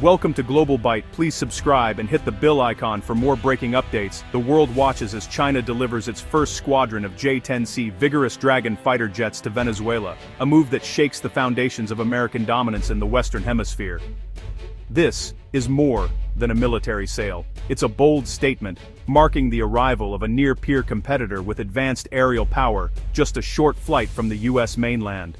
Welcome to Global Byte. Please subscribe and hit the bell icon for more breaking updates. The world watches as China delivers its first squadron of J-10C Vigorous Dragon fighter jets to Venezuela, a move that shakes the foundations of American dominance in the Western Hemisphere. This is more than a military sale. It's a bold statement, marking the arrival of a near-peer competitor with advanced aerial power, just a short flight from the U.S. mainland.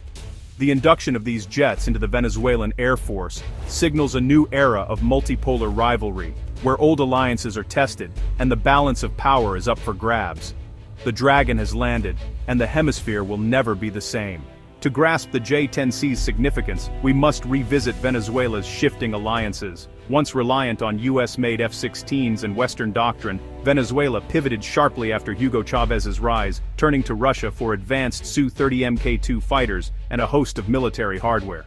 The induction of these jets into the Venezuelan Air Force signals a new era of multipolar rivalry, where old alliances are tested and the balance of power is up for grabs. The Dragon has landed, and the hemisphere will never be the same. To grasp the J-10C's significance, we must revisit Venezuela's shifting alliances. Once reliant on US-made F-16s and Western doctrine, Venezuela pivoted sharply after Hugo Chávez's rise, turning to Russia for advanced Su-30 Mk2 fighters and a host of military hardware.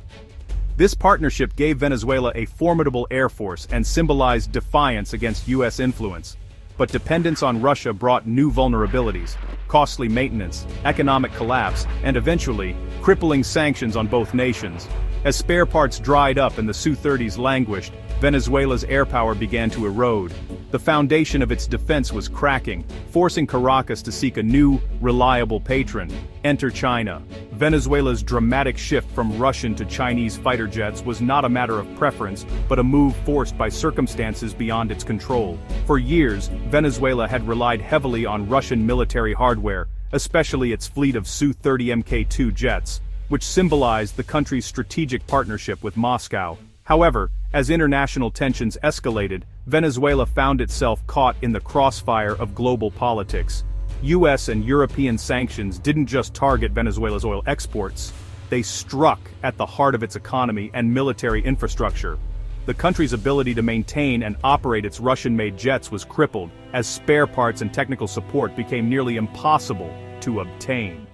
This partnership gave Venezuela a formidable air force and symbolized defiance against US influence. But dependence on Russia brought new vulnerabilities, costly maintenance, economic collapse, and eventually, crippling sanctions on both nations. As spare parts dried up and the Su-30s languished, Venezuela's air power began to erode. The foundation of its defense was cracking, forcing Caracas to seek a new, reliable patron. Enter China. Venezuela's dramatic shift from Russian to Chinese fighter jets was not a matter of preference, but a move forced by circumstances beyond its control. For years, Venezuela had relied heavily on Russian military hardware, especially its fleet of Su-30 Mk2 jets, which symbolized the country's strategic partnership with Moscow. However, as international tensions escalated, Venezuela found itself caught in the crossfire of global politics. US and European sanctions didn't just target Venezuela's oil exports, they struck at the heart of its economy and military infrastructure. The country's ability to maintain and operate its Russian-made jets was crippled, as spare parts and technical support became nearly impossible to obtain.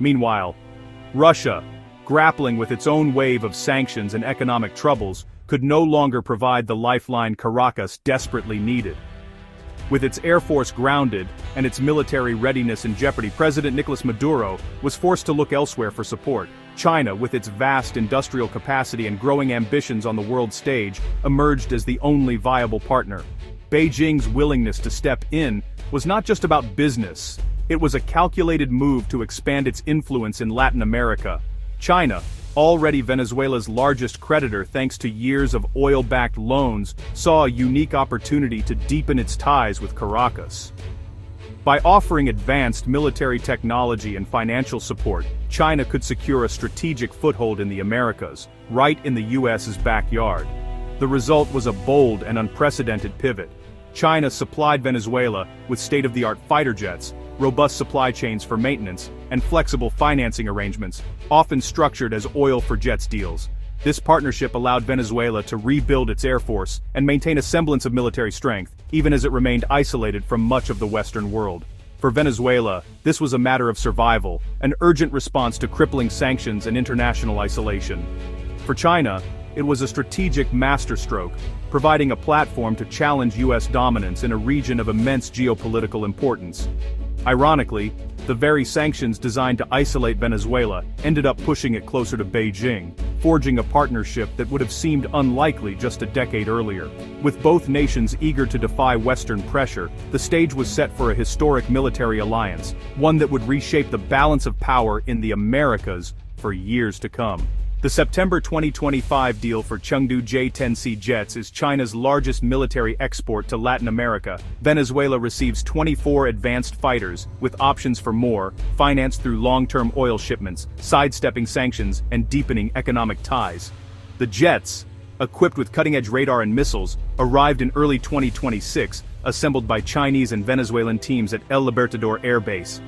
Meanwhile, Russia, grappling with its own wave of sanctions and economic troubles, could no longer provide the lifeline Caracas desperately needed. With its air force grounded and its military readiness in jeopardy, President Nicolas Maduro was forced to look elsewhere for support. China, with its vast industrial capacity and growing ambitions on the world stage, emerged as the only viable partner. Beijing's willingness to step in was not just about business. It was a calculated move to expand its influence in Latin America. China, already Venezuela's largest creditor thanks to years of oil-backed loans, saw a unique opportunity to deepen its ties with Caracas. By offering advanced military technology and financial support, China could secure a strategic foothold in the Americas, right in the US's backyard. The result was a bold and unprecedented pivot. China supplied Venezuela with state-of-the-art fighter jets, robust supply chains for maintenance, and flexible financing arrangements, often structured as oil-for-jets deals. This partnership allowed Venezuela to rebuild its air force and maintain a semblance of military strength, even as it remained isolated from much of the Western world. For Venezuela, this was a matter of survival, an urgent response to crippling sanctions and international isolation. For China, it was a strategic masterstroke, providing a platform to challenge US dominance in a region of immense geopolitical importance. Ironically, the very sanctions designed to isolate Venezuela ended up pushing it closer to Beijing, forging a partnership that would have seemed unlikely just a decade earlier. With both nations eager to defy Western pressure, the stage was set for a historic military alliance, one that would reshape the balance of power in the Americas for years to come. The September 2025 deal for Chengdu J-10C jets is China's largest military export to Latin America. Venezuela receives 24 advanced fighters, with options for more, financed through long-term oil shipments, sidestepping sanctions, and deepening economic ties. The jets, equipped with cutting-edge radar and missiles, arrived in early 2026, assembled by Chinese and Venezuelan teams at El Libertador Air Base.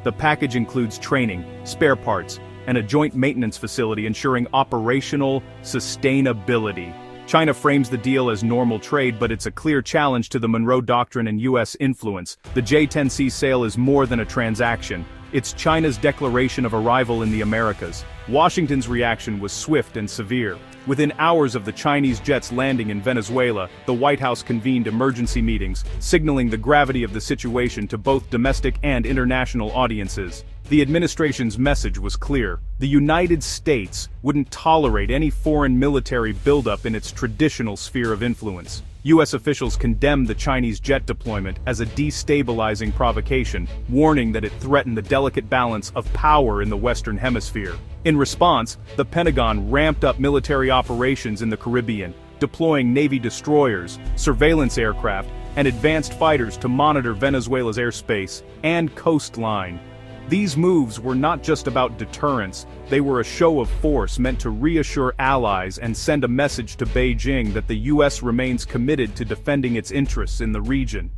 The package includes training, spare parts, and a joint maintenance facility ensuring operational sustainability. China frames the deal as normal trade, but it's a clear challenge to the Monroe Doctrine and US influence. The J-10C sale is more than a transaction. It's China's declaration of arrival in the Americas, Washington's reaction was swift and severe. Within hours of the Chinese jets landing in Venezuela, the White House convened emergency meetings, signaling the gravity of the situation to both domestic and international audiences. The administration's message was clear. The United States wouldn't tolerate any foreign military buildup in its traditional sphere of influence. U.S. officials condemned the Chinese jet deployment as a destabilizing provocation, warning that it threatened the delicate balance of power in the Western Hemisphere. In response, the Pentagon ramped up military operations in the Caribbean, deploying Navy destroyers, surveillance aircraft, and advanced fighters to monitor Venezuela's airspace and coastline. These moves were not just about deterrence, they were a show of force meant to reassure allies and send a message to Beijing that the U.S. remains committed to defending its interests in the region.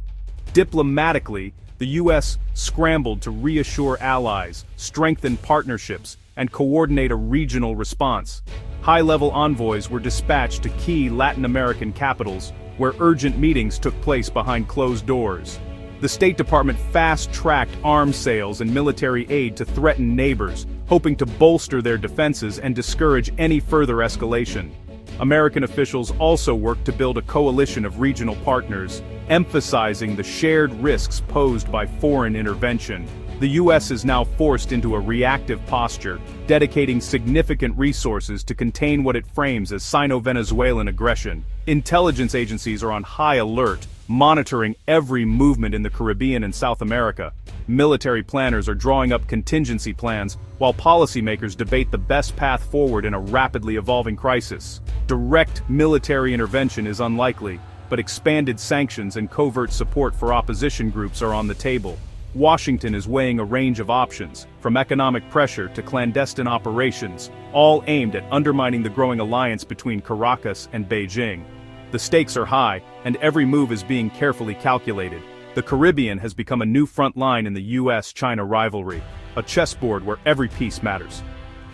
Diplomatically, the U.S. scrambled to reassure allies, strengthen partnerships, and coordinate a regional response. High-level envoys were dispatched to key Latin American capitals, where urgent meetings took place behind closed doors. The State Department fast-tracked arms sales and military aid to threaten neighbors, hoping to bolster their defenses and discourage any further escalation. American officials also worked to build a coalition of regional partners, emphasizing the shared risks posed by foreign intervention. The U.S. is now forced into a reactive posture, dedicating significant resources to contain what it frames as Sino-Venezuelan aggression. Intelligence agencies are on high alert, monitoring every movement in the Caribbean and South America. Military planners are drawing up contingency plans, while policymakers debate the best path forward in a rapidly evolving crisis. Direct military intervention is unlikely, but expanded sanctions and covert support for opposition groups are on the table. Washington is weighing a range of options, from economic pressure to clandestine operations, all aimed at undermining the growing alliance between Caracas and Beijing. The stakes are high, and every move is being carefully calculated. The Caribbean has become a new front line in the US-China rivalry, a chessboard where every piece matters.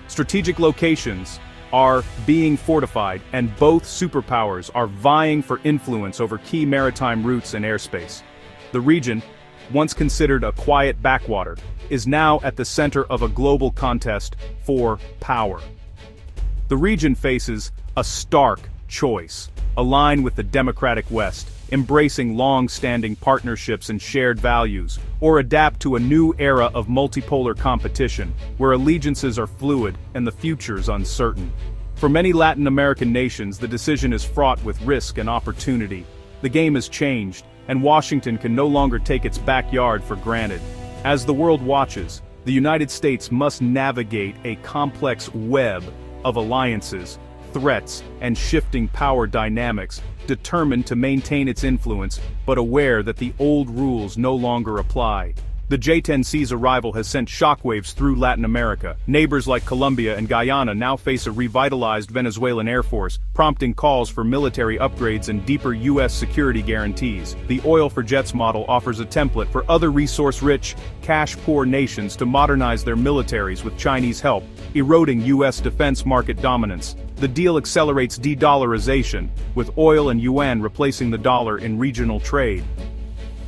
Strategic locations are being fortified, and both superpowers are vying for influence over key maritime routes and airspace. The region, once considered a quiet backwater, is now at the center of a global contest for power. The region faces a stark choice: align with the democratic West, embracing long-standing partnerships and shared values, or adapt to a new era of multipolar competition, where allegiances are fluid and the future's uncertain. For many Latin American nations, the decision is fraught with risk and opportunity. The game has changed, and Washington can no longer take its backyard for granted. As the world watches, the United States must navigate a complex web of alliances, threats, and shifting power dynamics, determined to maintain its influence, but aware that the old rules no longer apply. The J-10C's arrival has sent shockwaves through Latin America. Neighbors like Colombia and Guyana now face a revitalized Venezuelan air force, prompting calls for military upgrades and deeper U.S. security guarantees. The oil for jets model offers a template for other resource-rich, cash-poor nations to modernize their militaries with Chinese help, eroding U.S. defense market dominance. The deal accelerates de-dollarization, with oil and yuan replacing the dollar in regional trade.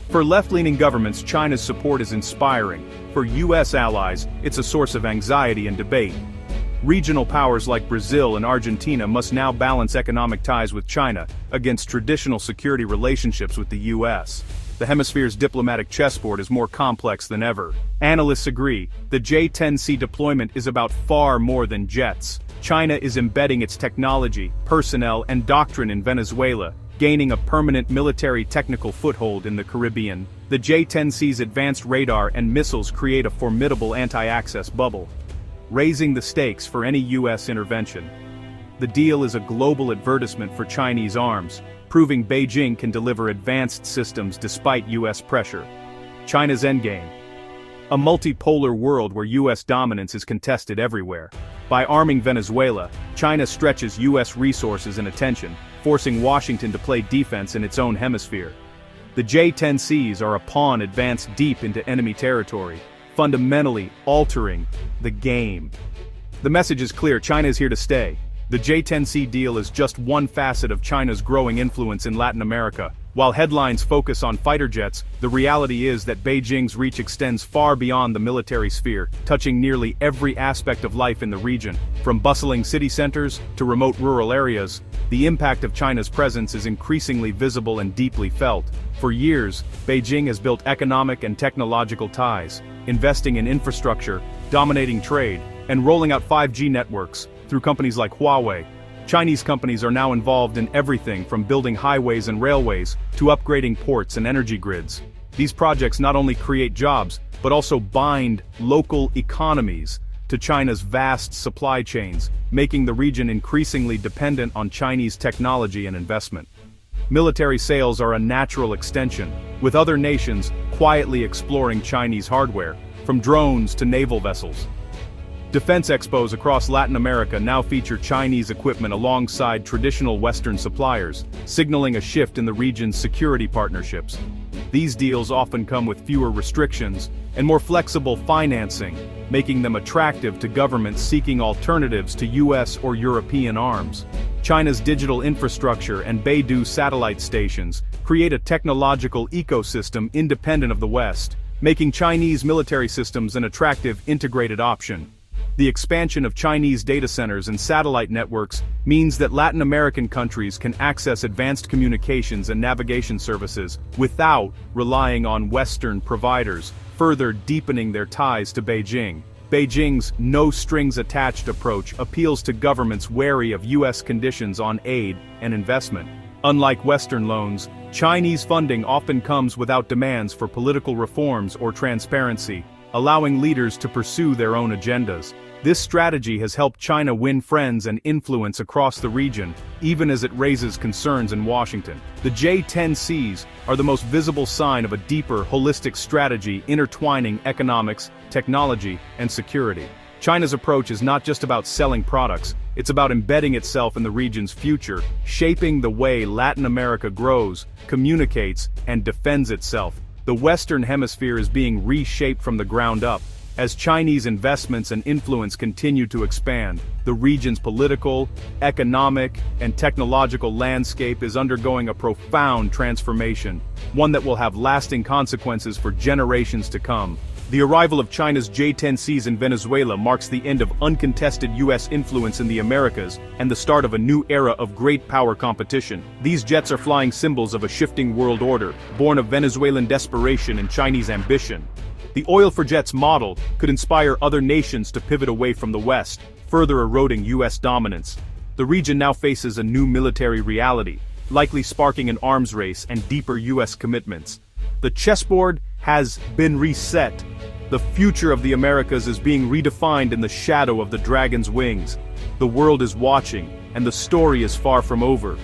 For left-leaning governments, China's support is inspiring. For U.S. allies, it's a source of anxiety and debate. Regional powers like Brazil and Argentina must now balance economic ties with China against traditional security relationships with the U.S. The hemisphere's diplomatic chessboard is more complex than ever. Analysts agree, the J-10C deployment is about far more than jets. China is embedding its technology, personnel, and doctrine in Venezuela, gaining a permanent military technical foothold in the Caribbean. The J-10C's advanced radar and missiles create a formidable anti-access bubble, raising the stakes for any U.S. intervention. The deal is a global advertisement for Chinese arms, proving Beijing can deliver advanced systems despite U.S. pressure. China's endgame: a multipolar world where U.S. dominance is contested everywhere. By arming Venezuela, China stretches U.S. resources and attention, forcing Washington to play defense in its own hemisphere. The J-10Cs are a pawn advanced deep into enemy territory, fundamentally altering the game. The message is clear: China is here to stay. The J-10C deal is just one facet of China's growing influence in Latin America, While headlines focus on fighter jets, the reality is that Beijing's reach extends far beyond the military sphere, touching nearly every aspect of life in the region. From bustling city centers to remote rural areas, the impact of China's presence is increasingly visible and deeply felt. For years, Beijing has built economic and technological ties, investing in infrastructure, dominating trade, and rolling out 5G networks through companies like Huawei. Chinese companies are now involved in everything from building highways and railways to upgrading ports and energy grids. These projects not only create jobs, but also bind local economies to China's vast supply chains, making the region increasingly dependent on Chinese technology and investment. Military sales are a natural extension, with other nations quietly exploring Chinese hardware, from drones to naval vessels. Defense expos across Latin America now feature Chinese equipment alongside traditional Western suppliers, signaling a shift in the region's security partnerships. These deals often come with fewer restrictions and more flexible financing, making them attractive to governments seeking alternatives to US or European arms. China's digital infrastructure and Beidou satellite stations create a technological ecosystem independent of the West, making Chinese military systems an attractive integrated option. The expansion of Chinese data centers and satellite networks means that Latin American countries can access advanced communications and navigation services without relying on Western providers, further deepening their ties to Beijing. Beijing's no-strings-attached approach appeals to governments wary of US conditions on aid and investment. Unlike Western loans, Chinese funding often comes without demands for political reforms or transparency, allowing leaders to pursue their own agendas. This strategy has helped China win friends and influence across the region, even as it raises concerns in Washington. The J-10Cs are the most visible sign of a deeper, holistic strategy intertwining economics, technology, and security. China's approach is not just about selling products, it's about embedding itself in the region's future, shaping the way Latin America grows, communicates, and defends itself. The Western Hemisphere is being reshaped from the ground up. As Chinese investments and influence continue to expand, the region's political, economic, and technological landscape is undergoing a profound transformation, one that will have lasting consequences for generations to come. The arrival of China's J-10Cs in Venezuela marks the end of uncontested US influence in the Americas and the start of a new era of great power competition. These jets are flying symbols of a shifting world order, born of Venezuelan desperation and Chinese ambition. The oil-for-jets model could inspire other nations to pivot away from the West, further eroding US dominance. The region now faces a new military reality, likely sparking an arms race and deeper US commitments. The chessboard has been reset. The future of the Americas is being redefined in the shadow of the dragon's wings. The world is watching, and the story is far from over.